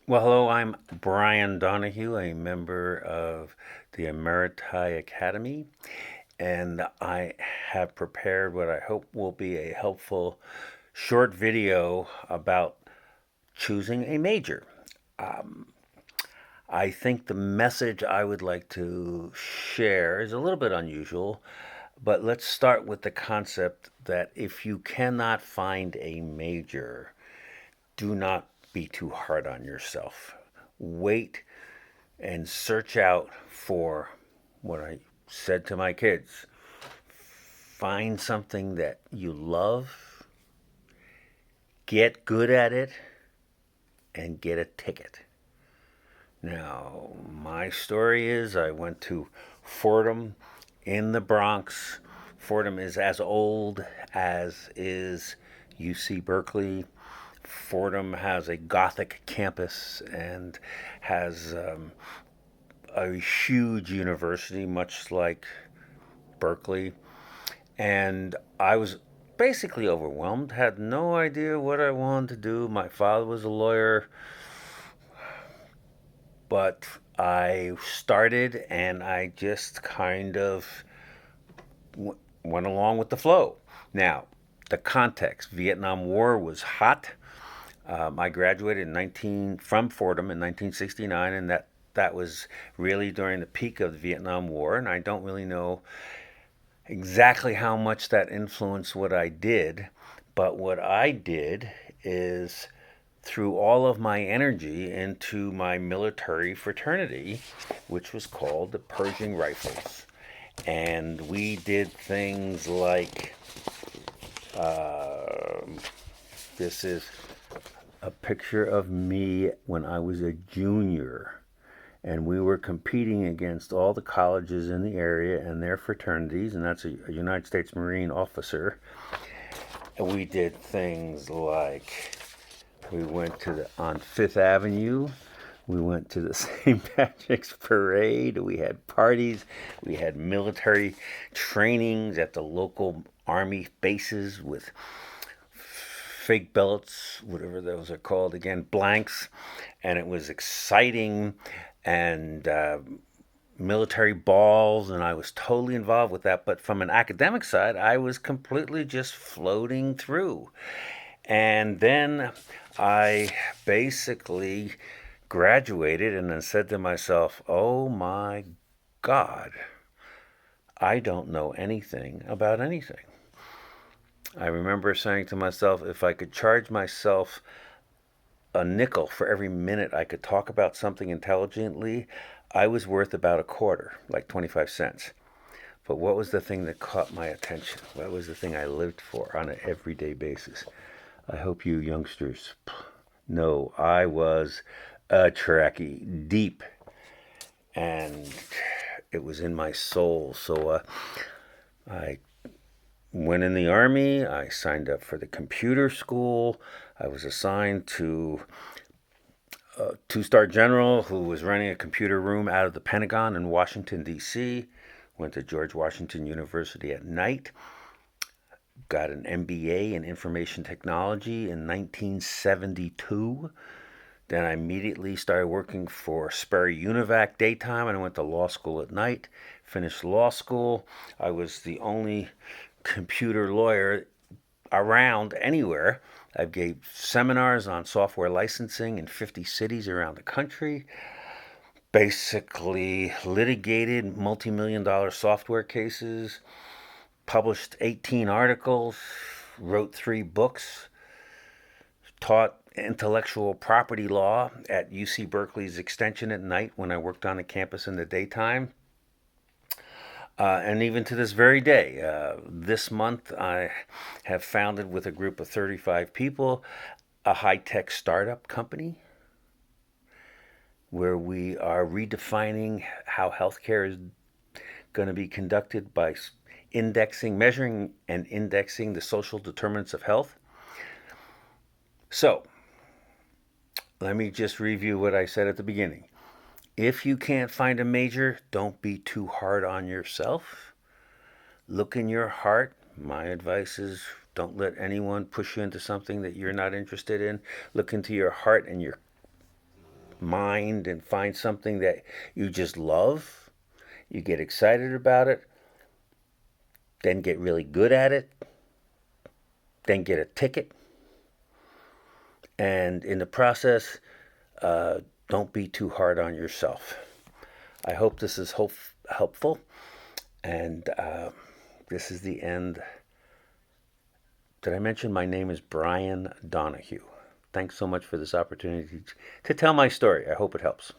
Well, hello, I'm Brian Donahue, a member of the Emeriti Academy, and I have prepared what I hope will be a helpful short video about choosing a major. I think the message I would like to share is a little bit unusual, but let's start with the concept that if you cannot find a major, do not be too hard on yourself. Wait and search out for what I said to my kids: find something that you love, get good at it, and get a ticket. Now, my story is I went to Fordham in the Bronx. Fordham is as old as is UC Berkeley. Fordham has a Gothic campus and has a huge university, much like Berkeley. And I was basically overwhelmed, had no idea what I wanted to do. My father was a lawyer, but I started and I just kind of went along with the flow. Now, the context: Vietnam War was hot. I graduated from Fordham in 1969, and that was really during the peak of the Vietnam War. And I don't really know exactly how much that influenced what I did, but what I did is threw all of my energy into my military fraternity, which was called the Pershing Rifles. And we did things like uh, this is a picture of me when I was a junior. And we were competing against all the colleges in the area and their fraternities, and that's a United States Marine officer. And we did things like we went to on Fifth Avenue. We went to the St. Patrick's Parade. We had parties. We had military trainings at the local Army bases with fake bellets, whatever those are called again, blanks. And it was exciting, and military balls, and I was totally involved with that. But from an academic side, I was completely just floating through. And then I basically graduated and then said to myself, oh my God, I don't know anything about anything. I remember saying to myself, if I could charge myself a nickel for every minute I could talk about something intelligently, I was worth about a quarter, like 25 cents. But what was the thing that caught my attention? What was the thing I lived for on an everyday basis? I hope you youngsters know I was a Trekkie, deep, and it was in my soul. So I went in the Army. I signed up for the computer school. I was assigned to a two-star general who was running a computer room out of the Pentagon in Washington, D.C. Went to George Washington University at night. Got an MBA in information technology in 1972. Then I immediately started working for Sperry Univac daytime, and I went to law school at night. Finished law school. I was the only computer lawyer around anywhere. I gave seminars on software licensing in 50 cities around the country. Basically litigated multi-million dollar software cases, published 18 articles, wrote 3 books, taught intellectual property law at UC Berkeley's Extension at night when I worked on the campus in the daytime. And even to this very day, this month, I have founded with a group of 35 people a high tech startup company where we are redefining how healthcare is going to be conducted by measuring and indexing the social determinants of health. So, let me just review what I said at the beginning. If you can't find a major, don't be too hard on yourself. Look in your heart. My advice is don't let anyone push you into something that you're not interested in. Look into your heart and your mind and find something that you just love. You get excited about it, then get really good at it, then get a ticket. And in the process, don't be too hard on yourself. I hope this is helpful. And this is the end. Did I mention my name is Brian Donahue? Thanks so much for this opportunity to tell my story. I hope it helps.